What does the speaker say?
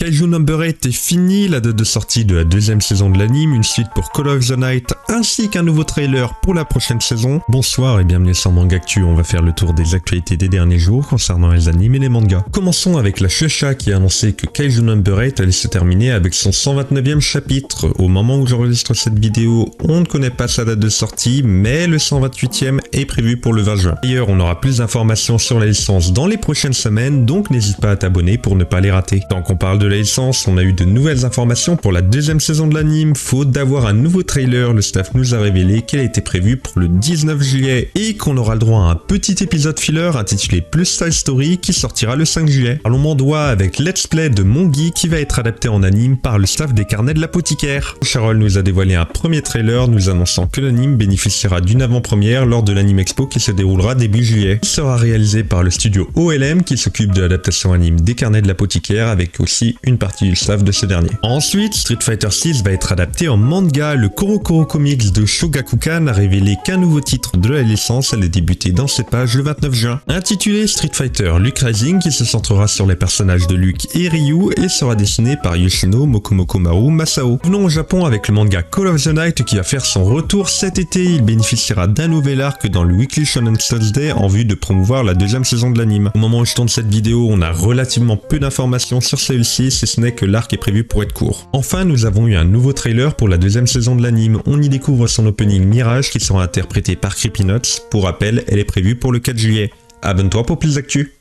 Kaiju Number 8 est fini, la date de sortie de la deuxième saison de l'anime, une suite pour Call of the Night, ainsi qu'un nouveau trailer pour la prochaine saison. Bonsoir et bienvenue sur Mangactu, on va faire le tour des actualités des derniers jours concernant les animes et les mangas. Commençons avec la Shueisha qui a annoncé que Kaiju Number 8 allait se terminer avec son 129e chapitre. Au moment où j'enregistre cette vidéo, on ne connaît pas sa date de sortie, mais le 128e est prévu pour le 20 juin. D'ailleurs, on aura plus d'informations sur la licence dans les prochaines semaines, donc n'hésite pas à t'abonner pour ne pas les rater. Tant qu'on parle de la licence, on a eu de nouvelles informations pour la deuxième saison de l'anime. Faute d'avoir un nouveau trailer, le staff nous a révélé qu'elle était prévue pour le 19 juillet et qu'on aura le droit à un petit épisode filler intitulé Plus Style Story qui sortira le 5 juillet. Parlons mandois avec Let's Play de Mongi qui va être adapté en anime par le staff des carnets de l'apothicaire. Charol nous a dévoilé un premier trailer nous annonçant que l'anime bénéficiera d'une avant-première lors de l'Anime Expo qui se déroulera début juillet. Il sera réalisé par le studio OLM qui s'occupe de l'adaptation anime des carnets de l'apothicaire avec aussi une partie du staff de ce dernier. Ensuite, Street Fighter 6 va être adapté en manga. Le CoroCoro Comics de Shogakukan a révélé qu'un nouveau titre de la licence allait débuter dans ses pages le 29 juin. Intitulé Street Fighter Luke Rising, qui se centrera sur les personnages de Luke et Ryu et sera dessiné par Yoshino Mokomokomaru Masao. Venons au Japon avec le manga Call of the Night qui va faire son retour cet été. Il bénéficiera d'un nouvel arc dans le Weekly Shonen Thursday en vue de promouvoir la deuxième saison de l'anime. Au moment où je tourne cette vidéo, on a relativement peu d'informations sur celle-ci, si ce n'est que l'arc est prévu pour être court. Enfin, nous avons eu un nouveau trailer pour la deuxième saison de l'anime. On y découvre son opening Mirage qui sera interprété par Creepy Nuts. Pour rappel, elle est prévue pour le 4 juillet. Abonne-toi pour plus d'actu.